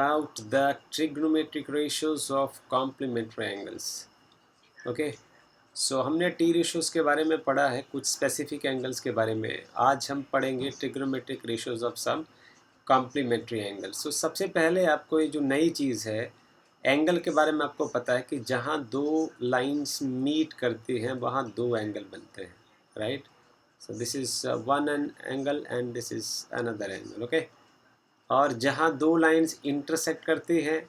About the trigonometric ratios of complementary angles. Okay, so हमने T ratios के बारे में पढ़ा है, कुछ स्पेसिफिक एंगल्स के बारे में। आज हम पढ़ेंगे trigonometric ratios of some complementary angles. तो सबसे पहले आपको ये जो नई चीज़ है, एंगल के बारे में आपको पता है कि जहाँ दो लाइंस मीट करती हैं वहाँ दो एंगल बनते हैं, right. So this is one angle and this is another angle, okay. और जहाँ दो लाइंस इंटरसेक्ट करती हैं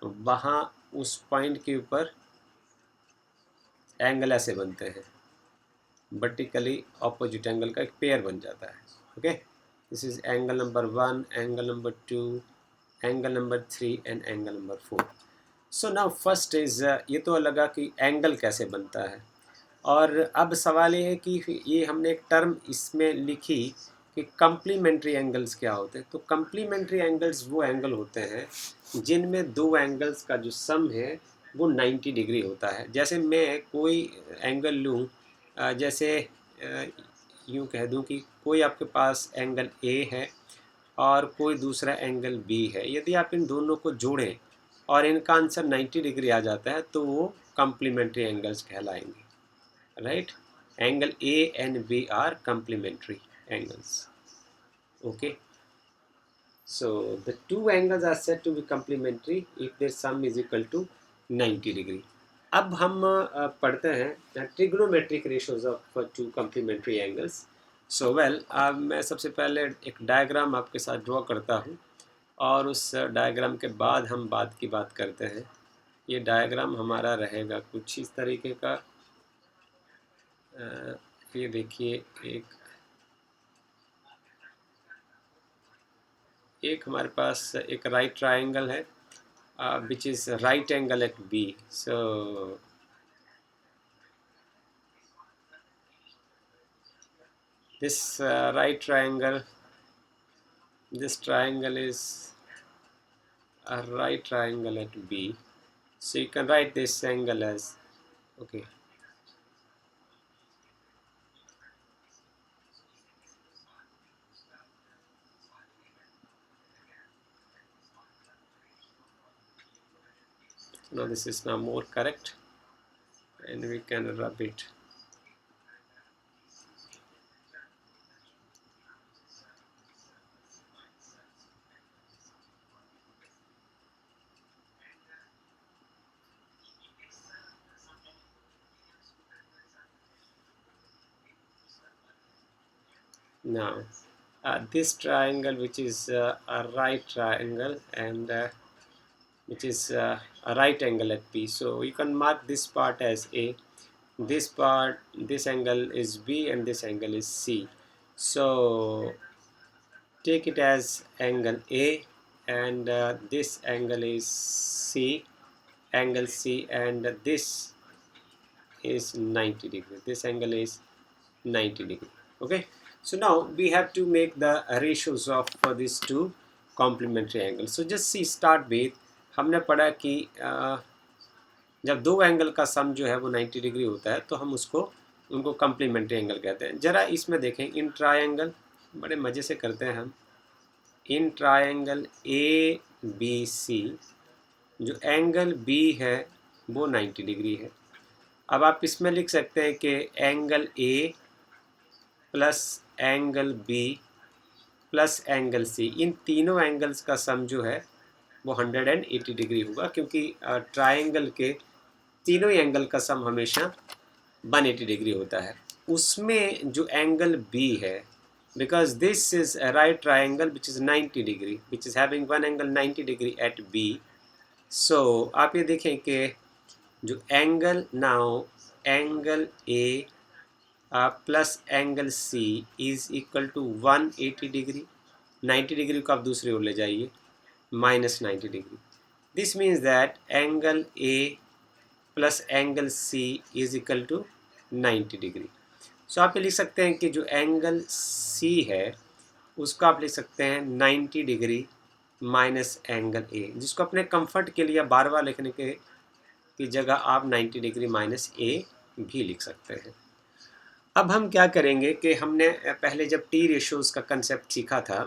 वहाँ उस पॉइंट के ऊपर एंगल ऐसे बनते हैं, वर्टिकली ऑपोजिट एंगल का एक पेयर बन जाता है, okay. This is angle number 1, angle number 2, angle number 3 and angle number 4। So now first is, ये तो लगा कि एंगल कैसे बनता है। और अब सवाल ये है कि ये हमने एक टर्म इसमें लिखी कि कम्प्लीमेंट्री एंगल्स क्या होते हैं। तो कम्प्लीमेंट्री एंगल्स वो एंगल होते हैं जिनमें दो एंगल्स का जो सम है वो 90 डिग्री होता है। जैसे मैं कोई एंगल लूँ, जैसे यूँ कह दूँ कि कोई आपके पास एंगल ए है और कोई दूसरा एंगल बी है। यदि आप इन दोनों को जोड़ें और इनका आंसर 90 डिग्री आ जाता है तो वो कम्प्लीमेंट्री एंगल्स कहलाएंगे, right? Angle A and B are complementary angles, okay. So the two angles are said to be complementary if their sum is equal to 90 degree. अब हम पढ़ते हैं trigonometric ratios of two complementary angles. So well, मैं सबसे पहले एक diagram आपके साथ ड्रॉ करता हूँ और उस डायग्राम के बाद हम बात की बात करते हैं। ये डायग्राम हमारा रहेगा कुछ इस तरीके का। ये देखिए, एक हमारे पास एक राइट ट्रायंगल है which is right angle at B. So this right triangle, this triangle is a right triangle at B. So you can write this angle as, okay, now this is now more correct and we can rub it. Now this triangle which is a right triangle and which is a right angle at B, so you can mark this part as A, this part, this angle is B and this angle is C. So take it as angle A and this angle is C, angle C, and this is 90 degree, this angle is 90 degree, okay. So now we have to make the ratios of these two complementary angles. So just see, start with, हमने पढ़ा कि जब दो angle का सम जो है वो 90 degree होता है तो हम उनको कम्प्लीमेंट्री एंगल कहते हैं। ज़रा इसमें देखें, इन ट्रायंगल बड़े मज़े से करते हैं हम। In triangle A B C जो एंगल बी है वो 90 डिग्री है। अब आप इसमें लिख सकते हैं कि angle A plus angle B plus angle C, इन तीनों एंगल्स का सम जो है वो 180 डिग्री होगा, क्योंकि ट्रायंगल के तीनों एंगल का सम हमेशा 180 डिग्री होता है। उसमें जो एंगल बी है, because this is a right triangle which is 90 degree, which is having one angle 90 degree at B. So आप ये देखें कि जो angle now angle A plus angle C is equal to 180 degree, 90 degree को आप दूसरी ओर ले जाइए, minus 90 degree. This means that angle A plus angle C is equal to 90 degree. So आप ये लिख सकते हैं कि जो एंगल C है उसको आप लिख सकते हैं 90 डिग्री माइनस एंगल A, जिसको अपने कंफर्ट के लिए बार बार लिखने की जगह आप 90 डिग्री माइनस A भी लिख सकते हैं। अब हम क्या करेंगे कि हमने पहले जब टी रेशियोज़ का कंसेप्ट सीखा था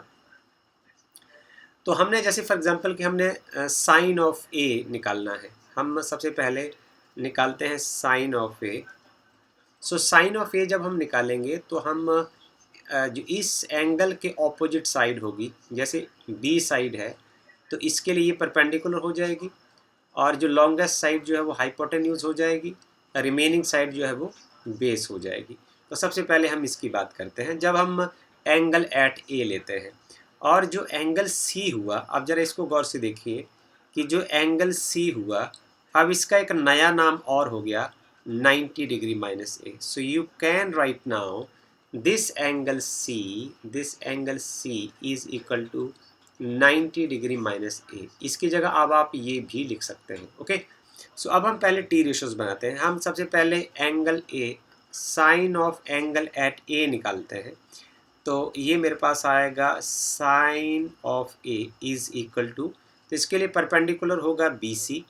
तो हमने जैसे फॉर एग्जांपल कि हमने साइन ऑफ ए निकालना है, हम सबसे पहले निकालते हैं sine of A. So sine of A जब हम निकालेंगे तो हम जो इस एंगल के ऑपोजिट साइड होगी, जैसे बी साइड है तो इसके लिए ये परपेंडिकुलर हो जाएगी, और जो लॉन्गेस्ट साइड जो है वो हाइपोटेन्यूज हो जाएगी, रिमेनिंग साइड जो है वो बेस हो जाएगी। तो सबसे पहले हम इसकी बात करते हैं। जब हम एंगल एट ए लेते हैं और जो एंगल सी हुआ, अब जरा इसको गौर से देखिए कि जो एंगल सी हुआ अब इसका एक नया नाम और हो गया 90 degree minus A. So you can write now this angle C is equal to 90 degree minus A. इसकी जगह अब आप ये भी लिख सकते हैं। ओके, सो अब हम पहले टी रेशियोज बनाते हैं। हम सबसे पहले angle A, sine of angle at A निकालते हैं। तो ये मेरे पास आएगा sine of A is equal to, तो इसके लिए परपेंडिकुलर होगा बी सी,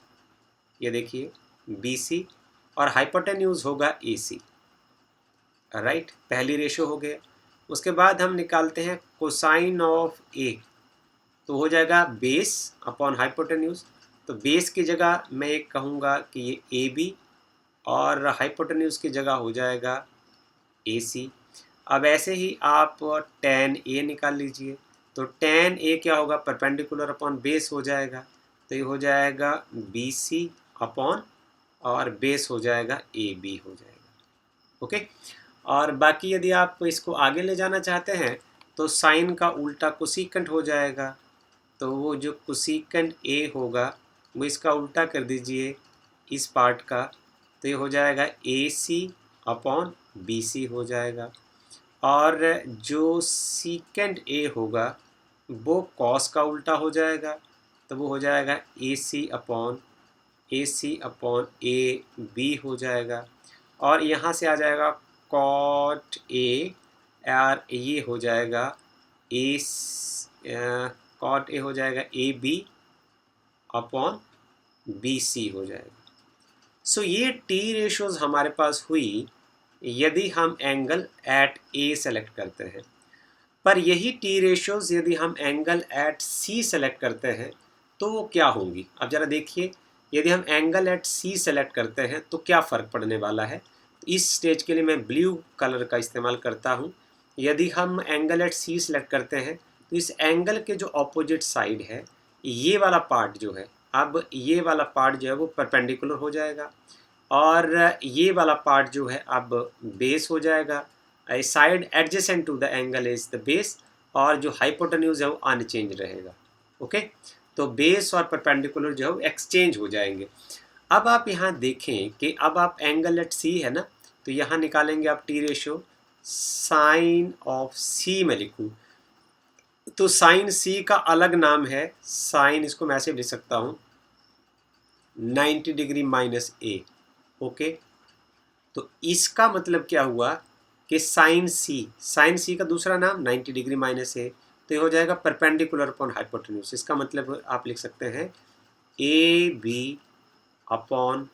ये देखिए बी सी, और हाइपोटेन्यूज होगा ए सी। राइट, पहली रेशो हो गया। उसके बाद हम निकालते हैं कोसाइन ऑफ ए, तो हो जाएगा बेस अपॉन हाइपोटेन्यूज। तो बेस की जगह मैं एक कहूँगा कि ये ए बी, और हाइपोटेन्यूज की जगह हो जाएगा ए सी। अब ऐसे ही आप tan ए निकाल लीजिए, तो tan ए क्या होगा, परपेंडिकुलर अपॉन बेस हो जाएगा, तो ये हो जाएगा बी सी अपॉन, और बेस हो जाएगा ए बी हो जाएगा। ओके, और बाकी यदि आप इसको आगे ले जाना चाहते हैं तो साइन का उल्टा कोसिकेंट हो जाएगा, तो वो जो कोसिकेंट ए होगा वो इसका उल्टा कर दीजिए इस पार्ट का, तो ये हो जाएगा A C upon B C हो जाएगा। और जो सीकेंट ए होगा वो कॉस का उल्टा हो जाएगा, तो वो हो जाएगा A C upon A B हो जाएगा। और यहाँ से आ जाएगा कॉट ए, और ये हो जाएगा कॉट ए हो जाएगा A B upon B C हो जाएगा। सो ये टी रेशोज़ हमारे पास हुई यदि हम एंगल एट ए सेलेक्ट करते हैं। पर यही टी रेशोज़ यदि हम एंगल एट सी सेलेक्ट करते हैं तो वो क्या होंगी। अब ज़रा देखिए, यदि हम एंगल एट सी सेलेक्ट करते हैं तो क्या फ़र्क पड़ने वाला है। इस स्टेज के लिए मैं ब्लू कलर का इस्तेमाल करता हूँ। यदि हम एंगल एट सी सेलेक्ट करते हैं तो इस एंगल के जो ऑपोजिट साइड है, ये वाला पार्ट जो है, अब ये वाला पार्ट जो है वो परपेंडिकुलर हो जाएगा, और ये वाला पार्ट जो है अब बेस हो जाएगा। Side adjacent to the angle is the base, और जो हाइपोटेन्यूज है वो अनचेंज रहेगा। ओके, तो बेस और परपेंडिकुलर जो है वो एक्सचेंज हो जाएंगे। अब आप यहाँ देखें कि अब आप एंगल एट सी है ना, तो यहाँ निकालेंगे आप टी रेशो, साइन ऑफ सी में लिखूँ तो साइन सी का अलग नाम है साइन, इसको मैं ऐसे लिख सकता हूँ 90 डिग्री माइनस ए। ओके, तो इसका मतलब क्या हुआ कि साइन सी का दूसरा नाम 90 डिग्री माइनस ए, तो ये हो जाएगा परपेंडिकुलर अपॉन हाइपोटेन्यूज। इसका मतलब आप लिख सकते हैं A B upon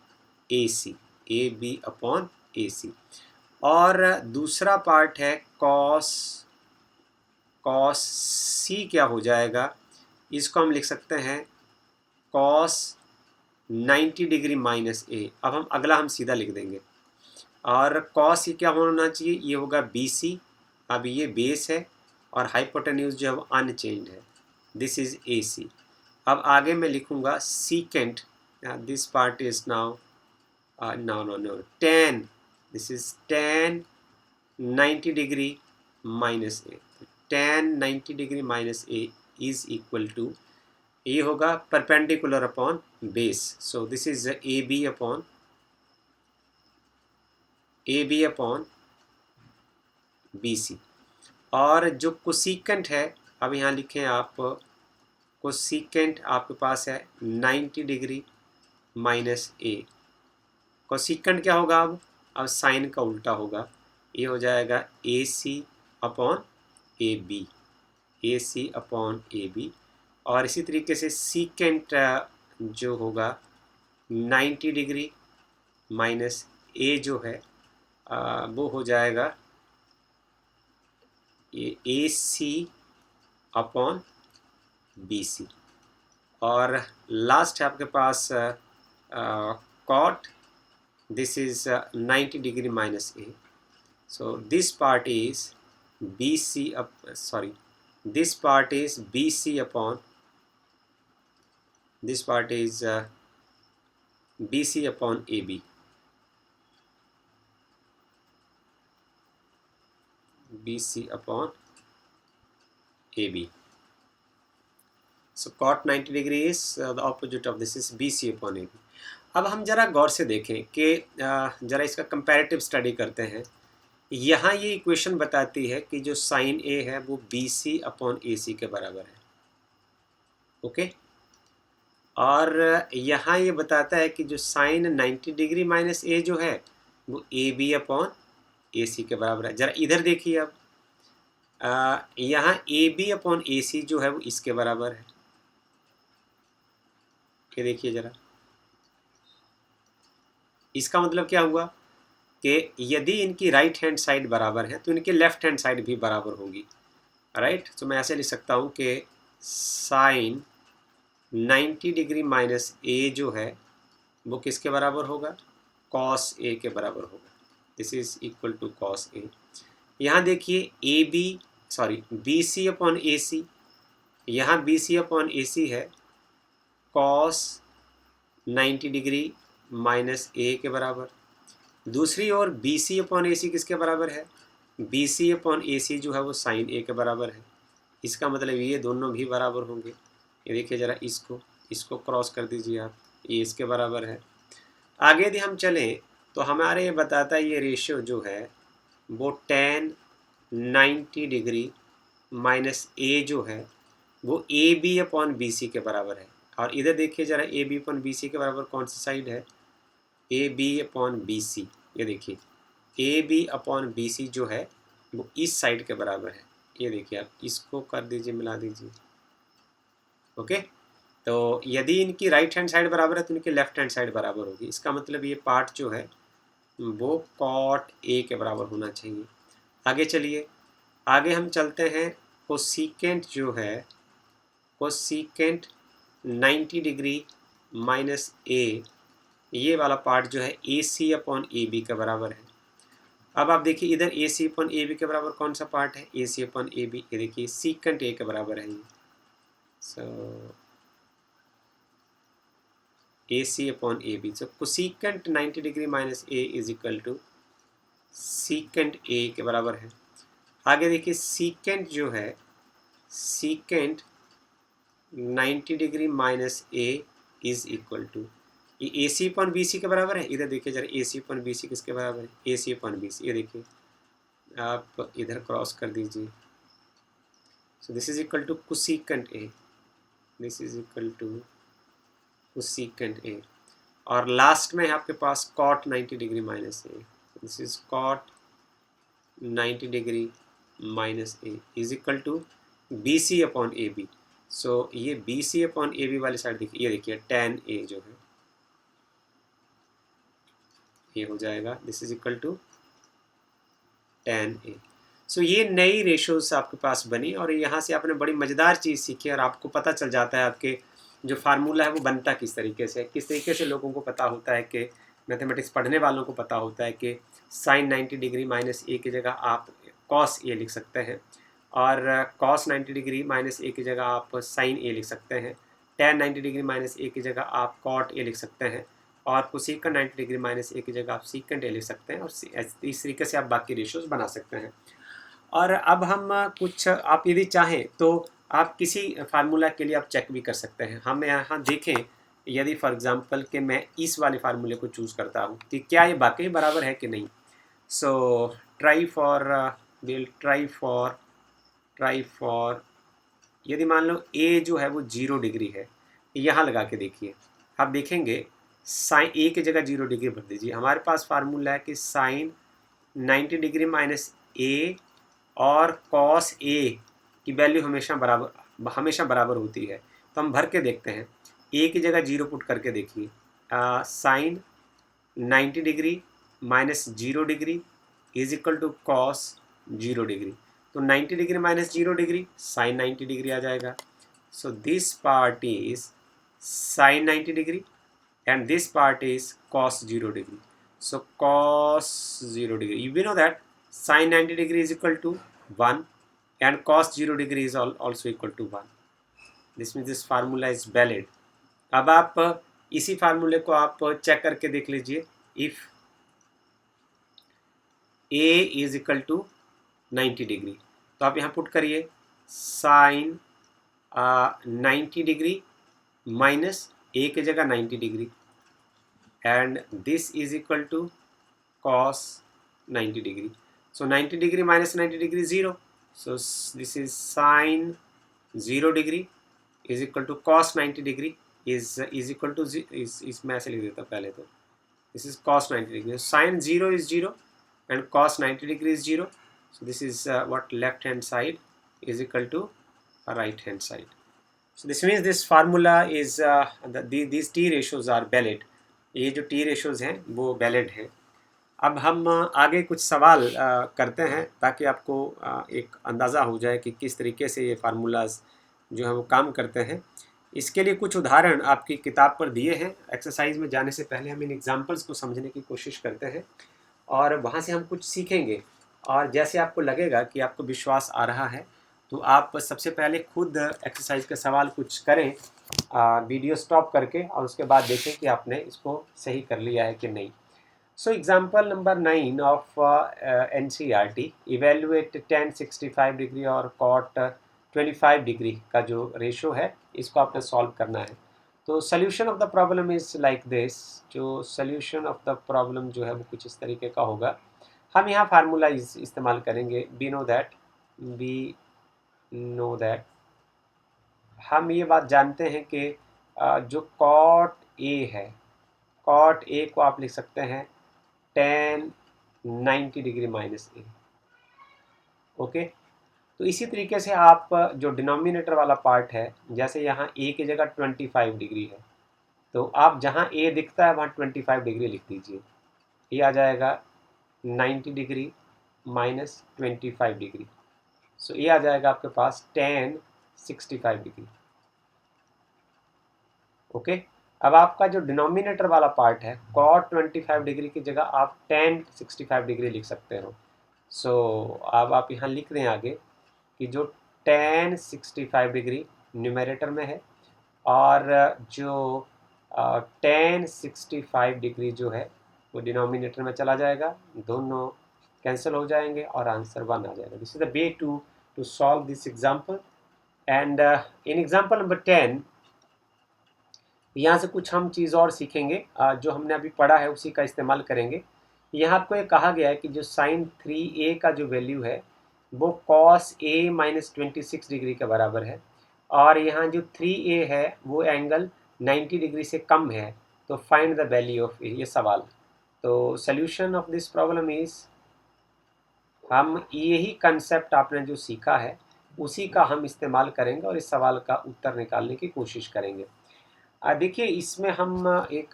A C, A B upon A C. और दूसरा पार्ट है कॉस सी, क्या हो जाएगा, इसको हम लिख सकते हैं कॉस 90 डिग्री माइनस ए। अब हम अगला हम सीधा लिख देंगे, और कॉस ये क्या होना चाहिए, ये होगा बी सी। अब ये बेस है और हाइपोटेन्यूज जो है वो अनचेंज्ड है, दिस इज ए सी। अब आगे मैं लिखूंगा secant, this part is now no tan, this is tan 90 degree minus A. tan 90 degree minus A is equal to, ये होगा perpendicular upon base, so this is A B upon B C. और जो cosecant है, अब यहाँ लिखें आप, cosecant आपके पास है 90 डिग्री माइनस ए। कोसिकेंट क्या होगा, अब साइन का उल्टा होगा, ये हो जाएगा A C upon A B, A C upon A B. और इसी तरीके से सीकेंट जो होगा 90 डिग्री माइनस ए जो है वो हो जाएगा ये ए सी अपॉन BC। और लास्ट है आपके पास cot, this is 90 degree minus A. So this part is BC up, sorry, this part is BC upon, this part is BC upon AB. BC upon AB. So cot 90 degree is the opposite of this is BC upon AB. अब हम जरा गौर से देखें कि जरा इसका comparative study करते हैं। यहाँ ये इक्वेशन बताती है कि जो साइन ए है वो BC अपॉन AC के बराबर है, ओके। और यहाँ ये बताता है कि जो साइन 90 डिग्री माइनस ए जो है वो AB अपॉन AC के बराबर है। जरा इधर देखिए अब, यहाँ AB अपॉन AC जो है वो इसके बराबर है। ये देखिए जरा, इसका मतलब क्या हुआ कि यदि इनकी राइट हैंड साइड बराबर है तो इनकी लेफ्ट हैंड साइड भी बराबर होगी, राइट। तो मैं ऐसे लिख सकता हूँ कि साइन 90 डिग्री माइनस ए जो है वो किसके बराबर होगा, कॉस ए के बराबर होगा। This is equal to cos A. यहाँ देखिए A B sorry B C upon A C, यहाँ बी सी अपॉन ए सी है कॉस 90 डिग्री माइनस ए के बराबर। दूसरी ओर बी सी अपॉन ए सी किसके बराबर है, बी सी अपॉन ए सी जो है वो साइन ए के बराबर है। इसका मतलब ये दोनों भी बराबर होंगे। ये देखिए ज़रा, इसको क्रॉस कर दीजिए आप, ये इसके बराबर है। आगे यदि हम चलें तो हमारे ये बताता है ये रेशियो जो है वो tan 90 डिग्री माइनस ए जो है वो A B upon B C के बराबर है। और इधर देखिए ज़रा, A B upon B C के बराबर कौन सी साइड है, A B upon B C. ये देखिए A B upon B C जो है वो इस साइड के बराबर है। ये देखिए आप, इसको कर दीजिए, मिला दीजिए, ओके। तो यदि इनकी राइट हैंड साइड बराबर है तो इनकी लेफ्ट हैंड साइड बराबर होगी। इसका मतलब ये पार्ट जो है वो कॉट ए के बराबर होना चाहिए। आगे चलिए, आगे हम चलते हैं। कोसीकेंट जो है, कोसीकेंट 90 डिग्री माइनस ए, ये वाला पार्ट जो है ए सी अपॉन ए बी के बराबर है। अब आप देखिए इधर ए सी अपॉन ए बी के बराबर कौन सा पार्ट है, ए सी अपॉन ए बी। ये देखिए सीकेंट ए के बराबर है ये। So A C upon A B, so cosecant 90 degree minus A is equal to secant A के बराबर है। आगे देखिए सीकेंट जो है, secant 90 degree minus A is equal to, ये A C upon B C के बराबर है। इधर देखिए जरा, ए सी अपॉन बी सी किसके बराबर है, ए सी अपॉन बी सी। ये देखिए आप इधर क्रॉस कर दीजिए। So this is equal to cosecant A, this is equal to cosecant A. और लास्ट में है आपके पास cot 90 degree minus A, this is cot 90 degree minus A is equal to B C upon A B. So ये B C upon A B वाली side देखिए, ये देखिए tan ए जो है ये हो जाएगा, this is equal to tan A. So ये नई रेशोज आपके पास बनी और यहाँ से आपने बड़ी मज़ेदार चीज़ सीखी और आपको पता चल जाता है आपके जो फार्मूला है वो बनता किस तरीके से लोगों को पता होता है कि मैथमेटिक्स पढ़ने वालों को पता होता है कि साइन 90 डिग्री माइनस ए की जगह आप कॉस ए लिख सकते हैं और कॉस 90 डिग्री माइनस ए की जगह आप साइन ए लिख सकते हैं, tan 90 डिग्री माइनस ए की जगह आप कॉट ए लिख सकते हैं और कोसेकंट 90 डिग्री माइनस ए की जगह आप सीकेंट ए लिख सकते हैं। और इस तरीके से आप बाकी रेशियोज बना सकते हैं। और अब हम कुछ, आप यदि चाहें तो आप किसी फार्मूला के लिए आप चेक भी कर सकते हैं। हम यहाँ देखें, यदि फॉर एग्जांपल कि मैं इस वाले फार्मूले को चूज़ करता हूँ कि क्या ये वाकई बराबर है कि नहीं। सो ट्राई फॉर यदि मान लो ए जो है वो 0 डिग्री है, यहाँ लगा के देखिए, आप देखेंगे साइन ए की जगह 0 डिग्री भर दीजिए। हमारे पास फार्मूला है कि साइन 90 डिग्री माइनस ए और कॉस ए की वैल्यू हमेशा बराबर होती है। तो हम भर के देखते हैं, ए की जगह 0 पुट करके देखिए, sine 90 degree minus 0 degree is equal to cos 0 degree. तो 90 degree minus 0 degree sine 90 degree आ जाएगा। So this part is sine 90 degree and this part is cos 0 degree. So cos 0 degree, you know that sine 90 degree is equal to 1 and cos 0 degree is also equal to 1. This means this formula is valid. अब आप इसी फार्मूले को आप check करके देख लीजिए. If a is equal to 90 degree तो आप यहाँ पुट करिए साइन 90 डिग्री माइनस a की जगह 90 degree and this is equal to cos 90 degree. So 90 degree minus 90 degree is 0. So this is sine 0 degree is equal to cos 90 degree is equal to is मैं ऐसे लिख देता हूँ पहले तो. This is cos 90 degree. Sine 0 is 0 and cos 90 degree is 0. So this is what left hand side is equal to right hand side. So this means this formula is these t ratios are valid. ये जो T ratios हैं वो valid हैं. अब हम आगे कुछ सवाल करते हैं ताकि आपको एक अंदाज़ा हो जाए कि किस तरीके से ये फार्मूलाज जो है वो काम करते हैं. इसके लिए कुछ उदाहरण आपकी किताब पर दिए हैं. एक्सरसाइज में जाने से पहले हम इन एग्जांपल्स को समझने की कोशिश करते हैं और वहाँ से हम कुछ सीखेंगे. और जैसे आपको लगेगा कि आपको विश्वास आ रहा है तो आप सबसे पहले खुद एक्सरसाइज के सवाल कुछ करें वीडियो स्टॉप करके और उसके बाद देखें कि आपने इसको सही कर लिया है कि नहीं. So example number 9 of NCERT evaluate tan 65 degree और cot 25 डिग्री का जो रेशो है इसको आपने सॉल्व करना है. तो solution of the problem is like this. जो सोल्यूशन ऑफ द प्रॉब्लम जो है वो कुछ इस तरीके का होगा. हम यहाँ फार्मूला इस्तेमाल करेंगे. वी नो दैट हम ये बात जानते हैं कि जो cot A है, cot A को आप लिख सकते हैं tan 90 degree minus A. Okay. तो इसी तरीके से आप जो डिनोमिनेटर वाला पार्ट है, जैसे यहाँ A की जगह 25 डिग्री है तो आप जहाँ A दिखता है वहाँ 25 डिग्री लिख दीजिए. ये आ जाएगा 90 डिग्री माइनस 25 डिग्री. सो ये आ जाएगा आपके पास tan 65 डिग्री. ओके. अब आपका जो डिनोमिनेटर वाला पार्ट है cot 25 डिग्री की जगह आप tan 65 डिग्री लिख सकते हो. सो अब आप यहाँ लिख दें आगे कि जो tan 65 डिग्री न्यूमरेटर में है और जो tan 65 डिग्री जो है वो डिनोमिनेटर में चला जाएगा. दोनों कैंसिल हो जाएंगे और आंसर 1 आ जाएगा. This is the way to solve this example. And in example number 10 यहाँ से कुछ हम चीज़ और सीखेंगे. जो हमने अभी पढ़ा है उसी का इस्तेमाल करेंगे. यहाँ आपको ये कहा गया है कि जो sin 3a का जो वैल्यू है वो cos a माइनस 26 डिग्री के बराबर है और यहाँ जो 3a है वो एंगल 90 डिग्री से कम है. तो find the value of a, ये सवाल. तो solution of this problem is हम यही कंसेप्ट आपने जो सीखा है उसी का हम इस्तेमाल करेंगे और इस सवाल का उत्तर निकालने की कोशिश करेंगे. देखिए इसमें हम एक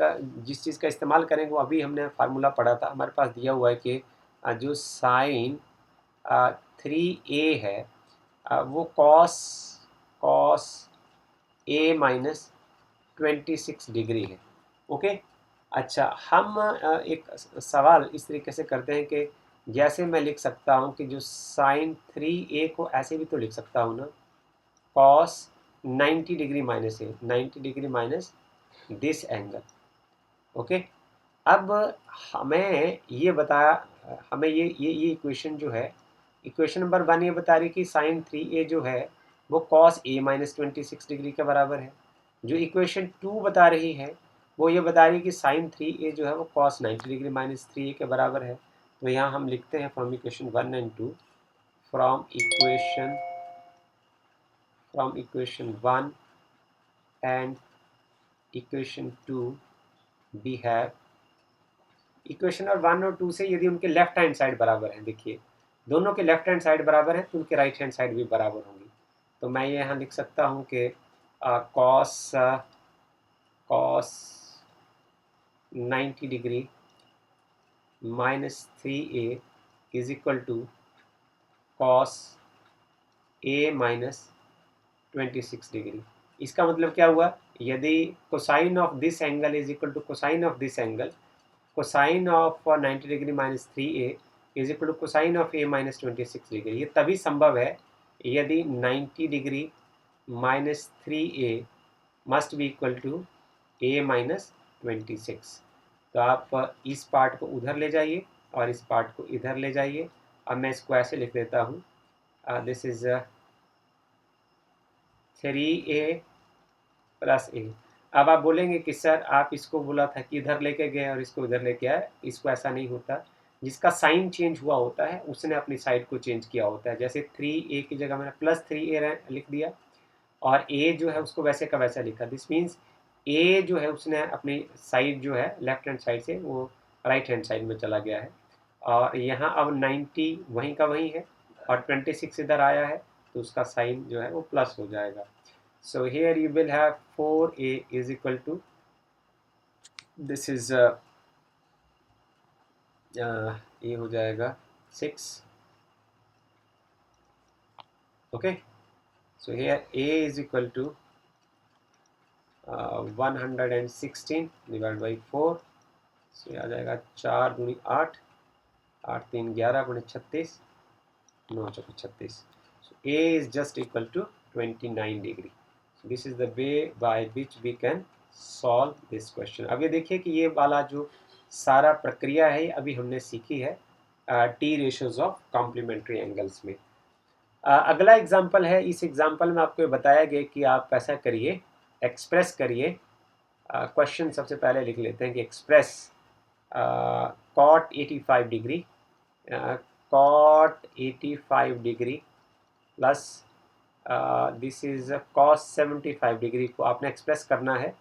जिस चीज़ का इस्तेमाल करेंगे वो अभी हमने फार्मूला पढ़ा था. हमारे पास दिया हुआ है कि जो साइन 3a है वो कॉस a माइनस 26 डिग्री है. ओके. अच्छा, हम एक सवाल इस तरीके से करते हैं कि जैसे मैं लिख सकता हूँ कि जो साइन 3a को ऐसे भी तो लिख सकता हूँ ना, कॉस 90 डिग्री माइनस है 90 degree minus this angle. Okay. अब हमें ये बताया हमें ये इक्वेशन जो है इक्वेशन नंबर 1 ये बता रही कि साइन 3a जो है वो कॉस a माइनस 26 डिग्री के बराबर है. जो इक्वेशन 2 बता रही है वो ये बता रही है कि साइन 3a जो है वो कॉस 90 डिग्री माइनस 3a के बराबर है. तो यहाँ हम लिखते हैं from equation 1 and 2 from equation 1 and equation 2 we have equation और 1 और 2 से यदि उनके लेफ्ट हैंड साइड बराबर हैं, देखिए दोनों के लेफ्ट हैंड साइड बराबर हैं तो उनके राइट हैंड साइड भी बराबर होंगी. तो मैं ये यहाँ लिख सकता हूँ कि cos 90 degree minus 3a is equal to cos a minus 26 degree. इसका मतलब क्या हुआ, यदि cosine of this angle is equal to cosine of this angle, cosine of 90 degree minus 3a is equal to cosine of a minus 26 degree. ये तभी संभव है यदि 90 degree minus 3a must be equal to a minus 26। तो आप इस part को उधर ले जाइए और इस पार्ट को इधर ले जाइए। अब मैं इसको ऐसे लिख देता हूँ, this is 3a plus a। अब आप बोलेंगे कि सर आप इसको बोला था कि इधर लेके गए और इसको इधर लेके आए, इसको ऐसा नहीं होता। जिसका साइन चेंज हुआ होता है उसने अपनी साइड को चेंज किया होता है। जैसे 3a की जगह मैंने प्लस 3a लिख दिया और a जो है उसको वैसे का वैसा लिखा। दिस मीन्स a जो है उसने अपनी साइड जो है लेफ्ट हैंड साइड से वो राइट हैंड साइड में चला गया है। और यहाँ अब 90 वहीं का वहीं है और 26 इधर आया है, तो उसका साइन जो है वो प्लस हो जाएगा। So here you will have 4a is equal to, this is ये हो जाएगा 6। okay, so here a is equal to 116 divided by 4, so ये आ जाएगा 4 गुणी 8, 8 3 11 गुणी 36, 9 चौके 36। so a is just equal to 29 degree। so this is the way by which we can solve this question। अब ये देखिए कि ये वाला जो सारा प्रक्रिया है अभी हमने सीखी है T ratios of complementary angles में। अगला एग्जांपल है, इस एग्जांपल में आपको बताया गया कि आप ऐसा करिए, एक्सप्रेस करिए। क्वेश्चन सबसे पहले लिख लेते हैं कि express cot 85 degree, cot 85 degree plus this is cos 75 degree को आपने एक्सप्रेस करना है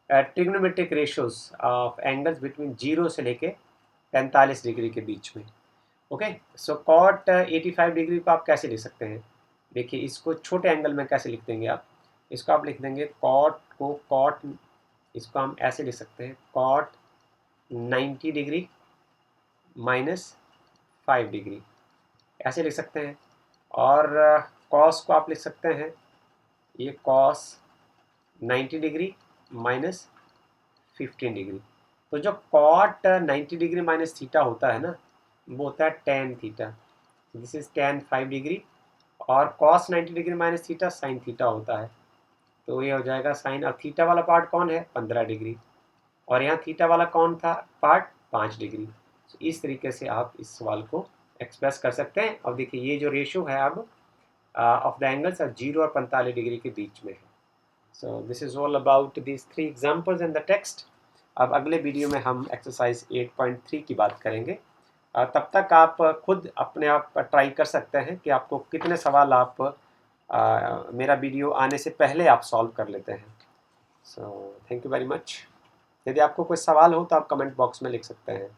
trigonometric ratios of angles between 0 से लेके 45 डिग्री के बीच में। ओके, सो कॉट 85 डिग्री को आप कैसे लिख सकते हैं? देखिए इसको छोटे एंगल में कैसे लिख देंगे आप, इसको आप लिख देंगे कॉट को, कॉट इसको हम ऐसे लिख सकते हैं कॉट 90 डिग्री माइनस 5 डिग्री, ऐसे लिख सकते हैं। और कॉस को आप लिख सकते हैं ये कॉस 90 डिग्री माइनस 15 डिग्री। तो जो कॉट 90 डिग्री माइनस थीटा होता है ना, वो होता है tan theta. This is tan 5 degree और cos 90 degree minus theta sine theta होता है। तो ये हो जाएगा साइन। अब थीटा वाला पार्ट कौन है? 15 डिग्री। और यहाँ थीटा वाला कौन था पार्ट? 5 डिग्री। तो इस तरीके से आप इस सवाल को एक्सप्रेस कर सकते हैं। अब देखिए ये जो रेशियो है अब ऑफ द एंगल्स 0 और 45 डिग्री के बीच में है। सो this is all about this 3 examples in the text. अब अगले वीडियो में हम एक्सरसाइज 8.3 की बात करेंगे। तब तक आप खुद अपने आप ट्राई कर सकते हैं कि आपको कितने सवाल आप मेरा वीडियो आने से पहले आप सॉल्व कर लेते हैं। So thank you very much. यदि आपको कोई सवाल हो तो आप कमेंट बॉक्स में लिख सकते हैं।